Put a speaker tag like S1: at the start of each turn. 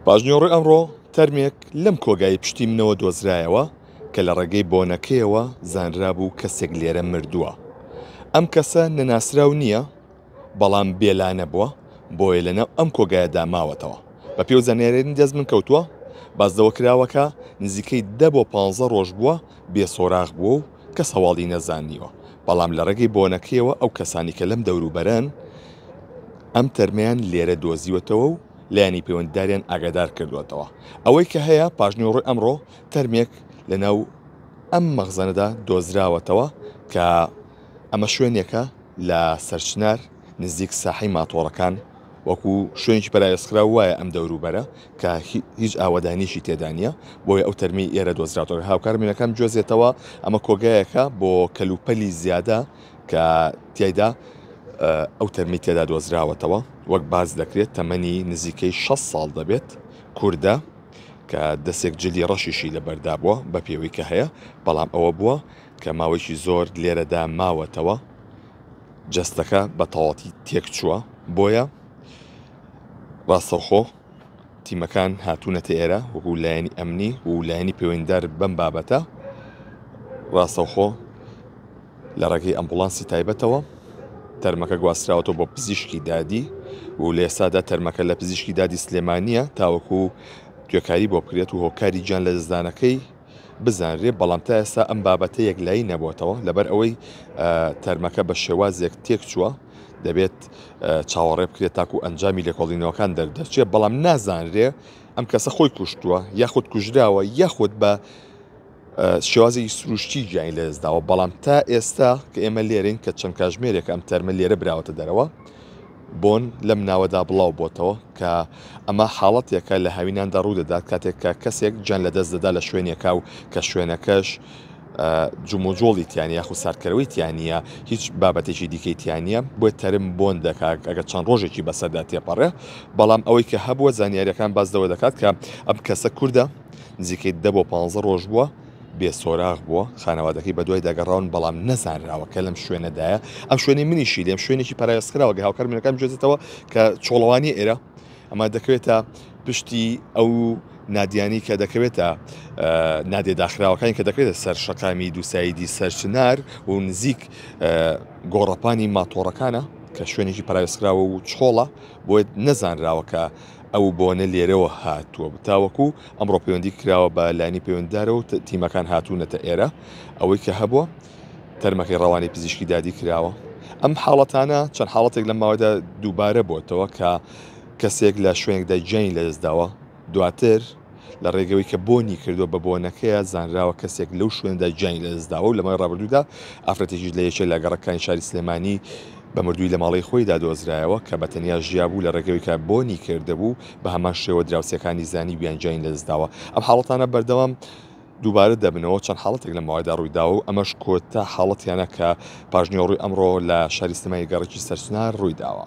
S1: پاژنۆڕی ئەمڕۆ تەرمێک لەم کۆگای پشتی منەوە دۆزرایەوە کە لە ڕێگەی بۆنەکەیەوە زانرابوو کەسێک لێرە مردووە. ئەم کەسە نەناسراو نییە بەڵام بێلانە بووە بۆیە لەنەو ئەم کۆگایەدا ماوەتەوە. بە پێو زانیاریانی دەست من کەوتووە بازدەوەکراوەکە نزیکەی 10 بۆ 15 ڕۆژ بووە بێسۆراغ بووە و کەس هەواڵی نەزانیوە، بەڵام لە ڕێگەی بۆنەکەیەوە ئەو کەسانی کە لەم دەوروبەرن ئەم تەرمیان لێرە دۆزیوەتەوە و لایانی پەیوەندداریان ئاگادار کردوێتەوە. ئەوەی کە هەیە پاژنۆڕی ئەمڕۆ تەرمێک لەناو ئەم مەخزەنەدا دۆزراوەتەوە کە ئەمە شوێنێکە لە سەرچنار نزیک ساحەی ماتۆڕەکان وەکو شوێنی پەرایسکرا وایە ئەم دەوروبەرە کە هیچ ئاوەدانیشی تێدا نیە بۆیە ئەو تەرمی ئێرە دۆزراوەتەوە. هاوکارمینەکەم جۆزێتەوە ئەمە کۆگایەکە بۆ کەلوپەلی زیادە کە تیایدا ئەو تەرمی تێدا دۆزراوەتەوە وەک باز دەکرێت تەمەنی نزیکەی 6 ساڵ دەبێت، کووردە کە دەستێک جلی ڕەشیشی لەبەردا بووە بە پێوەی کە هەیە، بەڵام ئەوە بووە کە ماوەیەکی زۆر لێرەدا ماوەتەوە جەستەکە بە تەواوەتی تێک چووە. بۆیە ڕاستەوخۆ تیمەکان هاتوونەتە ئێرە وەکو لایەنی ئەمنی و لایەنی پەیوەنددار بەم بابەتە ڕاستەوخۆ لە ڕێگەی ئەمبوڵانسی تایبەتەوە تەرمەکە گواستراوەتەوە بۆ پزیشکی دادی و لە ئێستادا تەرمەکە لە پزیشکی دادی سلێمانیە تاوەکو توێکاری بۆ بکرێت و هۆکاری گیان لە دەستدانەکەی بزانرێت، بەڵام تا ئێستا ئەم بابەتە یەکلایی نەبووەتەوە لەبەر ئەوەی تەرمەکە بە شێوازێک تێک چووە دەبێت چاوەڕێ بکرێت تاکو ئەنجامی لێکۆڵینەوەکان دەردەچێت، بەڵام نازانرێ ئەم کەسە خۆی کوشتووە یاخود کوژراوە یاخود بە شێوازی سروشتی گیانی لەدەستداوە. بەڵام تا ئێستا کە ئێمە لێرین کە چەند کاژمێرێک ئەم تەرمە لێرە براوەتە دەرەوە بۆن لەم ناوەدا بڵاو بۆتەوە کە ئەمە حاڵەتێکە لە هاویناندا ڕوو دەدات کاتێک کە کەسێک گیان لەدەست دەدا لە شوێنێکا و کە شوێنەکەش جومۆجۆڵی تیانە یاخود ساردکەرەوەی تیانە هیچ بابەتێکی دیکەی تیانە بۆی تەرم بۆن دەکات ئەگە چەند ڕۆژێکی بەسەردا تێپەڕێ. بەڵام ئەوەی کە هەبووە زانیاریەکان بازدەوە دەکات کە ئەم کەسە کووردە نزیکەی 10 بۆ 15 ڕۆژ بووە بێسۆراغ بووە، خانەوادەکەی بە دوای دەگەڕاون بەڵام نەزانراوە کە لەم شوێنەدایە. ئەم شوێنی منیشی لێم شوێنێکی پەرایسکراوە گە هاوکار منەکەم جێزێتەوە کە چۆڵەوانی ئێرە ئەمە دەکەوێتە پشتی ئەو نادیانی کە دەکەوێتە نادێداخراوەکانی کە دەکرێتە سەر شەقامی دووسایدی سەرچنار و نزیک گۆڕەپانی ماتۆڕەکانە کە شوێنێکی پەرایسکراوە و چۆڵە بۆیە نەزانراوە کە ئەو بۆنە لێرەوە هاتووە تاوەکو ئەمڕۆ پەیوەندی کراوە بە لایانی پەیوەنددارە و تیمەکان هاتوونەتە ئێرە. ئەوەی کە هەبووە تەرمەکەی ڕەوانی پزیشکی دادی کراوە. ئەم حاڵەتانە چەند حاڵەتێک لە ماوەدا دووبارە بۆتەوە کە کەسێک لە شوێنێکدا گیانی لەدەستداوە دواتر لە ڕێگەوەی کە بۆنی کردووە بە بۆنەکەیە زانراوە کەسێک لەو شوێندا گیانی لەدەستداوە و لەمە ڕابردوودا ئافرەتێکی لە یەکێک لە گەڕەکانی شاری سلێمانی بە مردووی لە ماڵی خۆی دادۆزرایەوە کە بە تەنیا ژیابوو لە ڕێگەوەی کە بۆنی کردهبوو بە هەمان شێوە دراوسەکانی زانی بیانجین لەدەستداوە. ئەم حاڵەتانە بەردەوام دووبارە دەبنەوە چەند حاڵەتێک لە ماوەدا ڕوویداوە و ئەمەش کۆتا حاڵەتیانە کە پاژنۆڕی ئەمڕۆ لە شاری سلێمانی گەڕێکی سەرچنار ڕوویداوە.